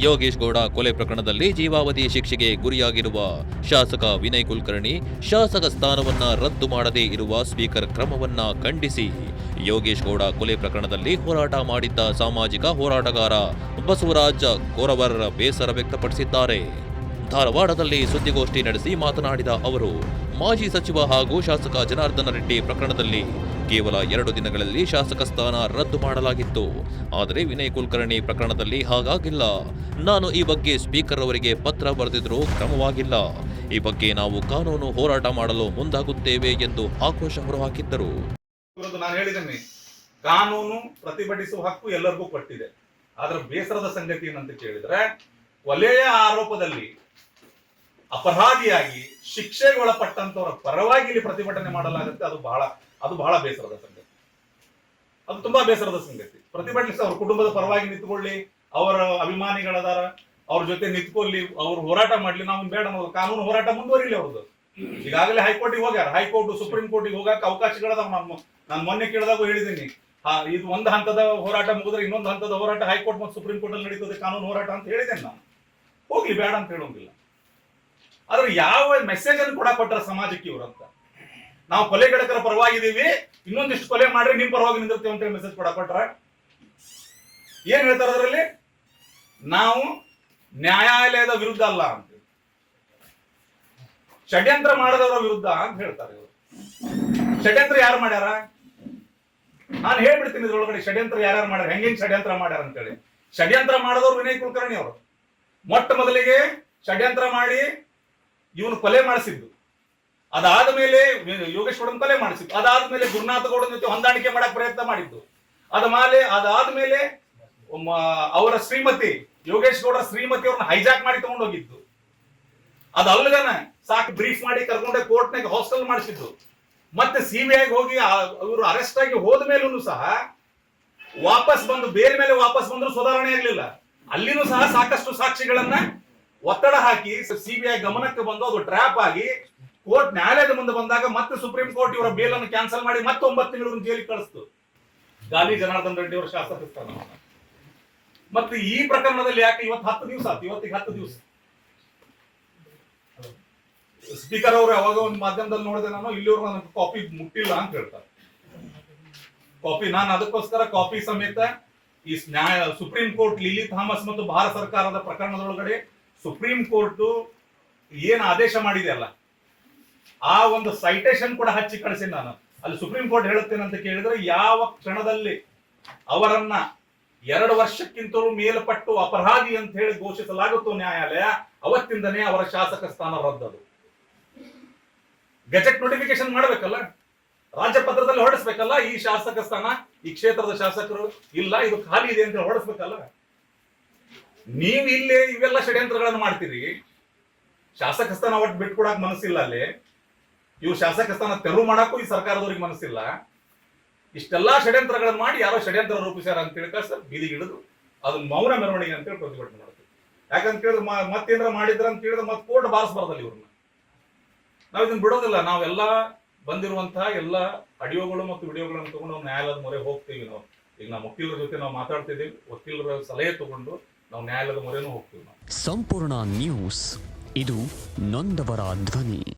ಯೋಗೇಶ್ ಗೌಡ ಕೊಲೆ ಪ್ರಕರಣದಲ್ಲಿ ಜೀವಾವಧಿ ಶಿಕ್ಷೆಗೆ ಗುರಿಯಾಗಿರುವ ಶಾಸಕ ವಿನಯ್ ಕುಲಕರ್ಣಿ ಶಾಸಕ ಸ್ಥಾನವನ್ನ ರದ್ದು ಮಾಡದೇ ಇರುವ ಸ್ಪೀಕರ್ ಕ್ರಮವನ್ನ ಖಂಡಿಸಿ ಯೋಗೇಶ್ ಗೌಡ ಕೊಲೆ ಪ್ರಕರಣದಲ್ಲಿ ಹೋರಾಟ ಮಾಡಿದ್ದ ಸಾಮಾಜಿಕ ಹೋರಾಟಗಾರ ಬಸವರಾಜ ಕೋರವರ್ ಬೇಸರ ವ್ಯಕ್ತಪಡಿಸಿದ್ದಾರೆ. ಧಾರವಾಡದಲ್ಲಿ ಸುದ್ದಿಗೋಷ್ಠಿ ನಡೆಸಿ ಮಾತನಾಡಿದ ಅವರು, ಮಾಜಿ ಸಚಿವ ಹಾಗೂ ಶಾಸಕ ಜನಾರ್ದನ ರೆಡ್ಡಿ ಪ್ರಕರಣದಲ್ಲಿ ಕೇವಲ 2 ದಿನಗಳಲ್ಲಿ ಶಾಸಕ ಸ್ಥಾನ ರದ್ದು ಮಾಡಲಾಗಿತ್ತು. ಆದರೆ ವಿನಯ್ ಕುಲಕರ್ಣಿ ಪ್ರಕರಣದಲ್ಲಿ ಹಾಗಾಗಿಲ್ಲ. ನಾನು ಈ ಬಗ್ಗೆ ಸ್ಪೀಕರ್ ಅವರಿಗೆ ಪತ್ರ ಬರೆದಿದ್ರೂ ಕ್ರಮವಾಗಿಲ್ಲ. ಈ ಬಗ್ಗೆ ನಾವು ಕಾನೂನು ಹೋರಾಟ ಮಾಡಲು ಮುಂದಾಗುತ್ತೇವೆ ಎಂದು ಆಕ್ರೋಶ ಹೊರಹಾಕಿದ್ದರು. ನಾನು ಹೇಳಿದ್ದೇನೆ, ಕಾನೂನು ಪ್ರತಿಭಟಿಸುವ ಹಕ್ಕು ಎಲ್ಲರಿಗೂ ಕೊಟ್ಟಿದೆ. ಆದ್ರೆ ಬೇಸರದ ಸಂಗತಿ ಏನಂತ ಕೇಳಿದ್ರೆ, ಕೊಲೆಯ ಆರೋಪದಲ್ಲಿ ಅಪರಾಧಿಯಾಗಿ ಶಿಕ್ಷೆಗೊಳಪಟ್ಟಂತವರ ಪರವಾಗಿ ಇಲ್ಲಿ ಪ್ರತಿಭಟನೆ ಮಾಡಲಾಗುತ್ತೆ. ಅದು ಬಹಳ ಬೇಸರದ ಸಂಗತಿ. ಅದು ತುಂಬಾ ಬೇಸರದ ಸಂಗತಿ. ಪ್ರತಿಭಟಿಸಿ ಅವ್ರ ಕುಟುಂಬದ ಪರವಾಗಿ ನಿಂತ್ಕೊಳ್ಳಿ, ಅವರ ಅಭಿಮಾನಿಗಳದಾರ, ಅವ್ರ ಜೊತೆ ನಿಂತ್ಕೊಳ್ಳಿ, ಅವ್ರು ಹೋರಾಟ ಮಾಡ್ಲಿ. ನಾವು ಬೇಡ, ಕಾನೂನು ಹೋರಾಟ ಮುಂದುವರಿಲಿ ಅವ್ರದ್ದು. ಈಗಾಗಲೇ ಹೈಕೋರ್ಟಿಗೆ ಹೋಗ್ಯಾರ. ಹೈಕೋರ್ಟ್ ಸುಪ್ರೀಂ ಕೋರ್ಟಿಗೆ ಹೋಗಕ್ಕೆ ಅವಕಾಶಗಳದಾವ. ನಾನು ಮೊನ್ನೆ ಕೇಳಿದಾಗ ಹೇಳಿದ್ದೀನಿ, ಇದು ಒಂದು ಹಂತದ ಹೋರಾಟ ಮುಗಿದ್ರೆ ಇನ್ನೊಂದು ಹಂತದ ಹೋರಾಟ ಹೈಕೋರ್ಟ್ ಮತ್ತು ಸುಪ್ರೀಂ ಕೋರ್ಟ್ ಅಲ್ಲಿ ನಡೀತದೆ ಕಾನೂನು ಹೋರಾಟ ಅಂತ ಹೇಳಿದ್ದೇನೆ. ನಾನು ಹೋಗ್ಲಿ, ಬೇಡ ಅಂತ ಹೇಳೋಂಗಿಲ್ಲ. ಆದ್ರೆ ಯಾವ ಮೆಸೇಜ್ ಅನ್ನು ಕೊಟ್ಟಾರ ಸಮಾಜಕ್ಕೆ ಇವ್ರಂತ, ನಾವು ಕೊಲೆಗಡಕರ ಪರವಾಗಿದ್ದೀವಿ, ಇನ್ನೊಂದಿಷ್ಟು ಕೊಲೆ ಮಾಡ್ರಿ ನಿಮ್ ಪರವಾಗಿ ನಿಂದಿರ್ತೀವಿ ಅಂತ ಮೆಸೇಜ್ ಕೊಟ್ಟಾರ. ಏನ್ ಹೇಳ್ತಾರ ಅದರಲ್ಲಿ? ನಾವು ನ್ಯಾಯಾಲಯದ ವಿರುದ್ಧ ಅಲ್ಲ ಅಂತ, ಷಡ್ಯಂತ್ರ ಮಾಡದವರ ವಿರುದ್ಧ ಅಂತ ಹೇಳ್ತಾರೆ ಇವರು. ಷಡ್ಯಂತ್ರ ಯಾರು ಮಾಡ್ಯಾರ? ನಾನು ಹೇಳ್ಬಿಡ್ತೀನಿ ಇದ್ರೊಳಗಡೆ ಷಡ್ಯಂತ್ರ ಯಾರ್ಯಾರು ಮಾಡ್ಯಾರ, ಹೆಂಗೆ ಷಡ್ಯಂತ್ರ ಮಾಡ್ಯಾರ ಅಂತೇಳಿ. ಷಡ್ಯಂತ್ರ ಮಾಡದವ್ರು ವಿನಯ್ ಕುಲಕರ್ಣಿ ಅವರು. ಮೊಟ್ಟ ಮೊದಲಿಗೆ ಷಡ್ಯಂತ್ರ ಮಾಡಿ ಇವನು ಕೊಲೆ ಮಾಡಿಸಿದ್ದು. ಅದಾದ ಮೇಲೆ ಯೋಗೇಶ್ ಗೌಡನ ಕೊಲೆ ಮಾಡಿಸಿದ್ದು. ಅದಾದ್ಮೇಲೆ ಗುರುನಾಥ ಗೌಡನ ಜೊತೆ ಹೊಂದಾಣಿಕೆ ಮಾಡಕ್ ಪ್ರಯತ್ನ ಮಾಡಿದ್ದು. ಅದಾದ್ಮೇಲೆ ಅವರ ಶ್ರೀಮತಿ ಯೋಗೇಶ್ ಗೌಡರ ಶ್ರೀಮತಿ ಅವ್ರನ್ನ ಹೈಜಾಕ್ ಮಾಡಿ ತಗೊಂಡು ಹೋಗಿದ್ದು. ಅದಲ್ಲಗನ ಸಾಕು ಬ್ರೀಫ್ ಮಾಡಿ ಕರ್ಕೊಂಡೆ ಕೋರ್ಟ್ನಾಗ ಹಾಸ್ಟೆಲ್ ಮಾಡಿಸಿದ್ದು. ಮತ್ತೆ ಸಿಬಿಐ ಹೋಗಿ ಇವರು ಅರೆಸ್ಟ್ ಆಗಿ ಹೋದ ಮೇಲೂ ಸಹ ವಾಪಸ್ ಬಂದು ಬೇರೆ ಮೇಲೆ ವಾಪಸ್ ಬಂದ್ರು ಸುಧಾರಣೆ ಆಗ್ಲಿಲ್ಲ. ಅಲ್ಲಿನೂ ಸಹ ಸಾಕಷ್ಟು ಸಾಕ್ಷಿಗಳನ್ನ ಒತ್ತಡ ಹಾಕಿ ಸಿಬಿಐ ಗಮನಕ್ಕೆ ಬಂದು ಅದು ಟ್ರ್ಯಾಪ್ ಆಗಿ ಕೋರ್ಟ್ ನ್ಯಾಯಾಲಯದ ಮುಂದೆ ಬಂದಾಗ ಮತ್ತೆ ಸುಪ್ರೀಂ ಕೋರ್ಟ್ ಇವರ ಬೇಲ್ ಅನ್ನು ಕ್ಯಾನ್ಸಲ್ ಮಾಡಿ ಮತ್ತೆ 9 ತಿಂಗಳು ಜೈಲಿಗೆ ಕಳಿಸ್ತು. ಗಾಲಿ ಜನಾರ್ದನ್ ರೆಡ್ಡಿ ಅವರ ಶಾಸಕ ಸ್ಥಾನ. ಮತ್ತೆ ಈ ಪ್ರಕರಣದಲ್ಲಿ ಯಾಕೆ ಇವತ್ತು 10 ದಿವಸ ಆಯ್ತು, ಇವತ್ತಿಗೆ 10 ದಿವಸ. ಸ್ಪೀಕರ್ ಅವರು ಯಾವಾಗ ಒಂದು ಮಾಧ್ಯಮದಲ್ಲಿ ನೋಡಿದೆ, ನಾನು ಇಲ್ಲಿವರೆಗೂ ನನಗೆ ಕಾಪಿ ಮುಟ್ಟಿಲ್ಲ ಅಂತ ಹೇಳ್ತಾರೆ. ಕಾಪಿ ನಾನು ಅದಕ್ಕೋಸ್ಕರ ಕಾಪಿ ಸಮೇತ ಈ ಸುಪ್ರೀಂ ಕೋರ್ಟ್ ಲಿಲಿ ಥಾಮಸ್ ಮತ್ತು ಭಾರತ ಸರ್ಕಾರದ ಪ್ರಕರಣದೊಳಗಡೆ ಸುಪ್ರೀಂ ಕೋರ್ಟ್ ಏನ್ ಆದೇಶ ಮಾಡಿದೆ ಅಲ್ಲ, ಆ ಒಂದು ಸೈಟೇಷನ್ ಕೂಡ ಹಚ್ಚಿ ಕಳಿಸಿನ ನಾನು. ಅಲ್ಲಿ ಸುಪ್ರೀಂ ಕೋರ್ಟ್ ಹೇಳುತ್ತೇನೆ ಅಂತ ಕೇಳಿದ್ರೆ, ಯಾವ ಕ್ಷಣದಲ್ಲಿ ಅವರನ್ನ 2 ವರ್ಷಕ್ಕಿಂತಲೂ ಮೇಲ್ಪಟ್ಟು ಅಪರಾಧಿ ಅಂತ ಹೇಳಿ ಘೋಷಿಸಲಾಗುತ್ತೋ ನ್ಯಾಯಾಲಯ, ಅವತ್ತಿಂದನೇ ಅವರ ಶಾಸಕ ಸ್ಥಾನ ರದ್ದದು. ಗೆಜೆಟ್ ನೋಟಿಫಿಕೇಶನ್ ಮಾಡಬೇಕಲ್ಲ, ರಾಜ್ಯ ಪತ್ರದಲ್ಲಿ ಹೊರಡಿಸ್ಬೇಕಲ್ಲ, ಈ ಶಾಸಕ ಸ್ಥಾನ ಈ ಕ್ಷೇತ್ರದ ಶಾಸಕರು ಇಲ್ಲ, ಇದು ಖಾಲಿ ಇದೆ ಅಂತ ಹೊರಡಿಸ್ಬೇಕಲ್ಲ. ನೀವು ಇಲ್ಲಿ ಇವೆಲ್ಲ ಷಡ್ಯಂತ್ರಗಳನ್ನು ಮಾಡ್ತೀರಿ. ಶಾಸಕ ಸ್ಥಾನ ಒಟ್ಟು ಬಿಟ್ಕೊಡಕ್ ಮನಸ್ಸಿಲ್ಲ. ಅಲ್ಲಿ ಇವ್ರು ಶಾಸಕ ಸ್ಥಾನ ತೆರವು ಮಾಡಕ್ಕೂ ಈ ಸರ್ಕಾರದವ್ರಿಗೆ ಮನಸ್ಸಿಲ್ಲ. ಇಷ್ಟೆಲ್ಲಾ ಷಡ್ಯಂತ್ರಗಳನ್ನು ಮಾಡಿ ಯಾರೋ ಷಡ್ಯಂತ್ರ ರೂಪಿಸ್ಯಾರ ಅಂತ ಹೇಳಿ ಸರ್ ಬೀದಿಗಿಳಿದು ಅದನ್ನ ಮೌನ ಮೆರವಣಿಗೆ ಅಂತೇಳಿ ಪ್ರತಿಭಟನೆ ಮಾಡ್ತೀವಿ. ಯಾಕಂತ ಕೇಳಿದ್ರೆ ಮತ್ತೇನಾರ ಮಾಡಿದ್ರ ಅಂತ ಹೇಳಿದ್ರೆ ಮತ್ತೆ ಕೋರ್ಟ್ ಬಾರಿಸಬಾರ್ದಲ್ಲ ಇವ್ರನ್ನ. ನಾವು ಇದನ್ನ ಬಿಡೋದಿಲ್ಲ. ನಾವೆಲ್ಲ ಬಂದಿರುವಂತಹ ಎಲ್ಲ ಆಡಿಯೋಗಳು ಮತ್ತು ವಿಡಿಯೋಗಳನ್ನು ತಗೊಂಡು ನಾವು ನ್ಯಾಯಾಲಯದ ಮೊರೆ ಹೋಗ್ತೀವಿ. ನಾವು ಈಗ ನಾವು ವಕೀಲರ ಜೊತೆ ನಾವು ಮಾತಾಡ್ತಿದ್ದೀವಿ. ವಕೀಲರ ಸಲಹೆ ತಗೊಂಡು ನಾವು ನ್ಯಾಯಾಲಯದ ಮೊರೆನೂ ಹೋಗ್ತೀವಿ. ಸಂಪೂರ್ಣ ನ್ಯೂಸ್, ಇದು ನೊಂದವರ ಧ್ವನಿ.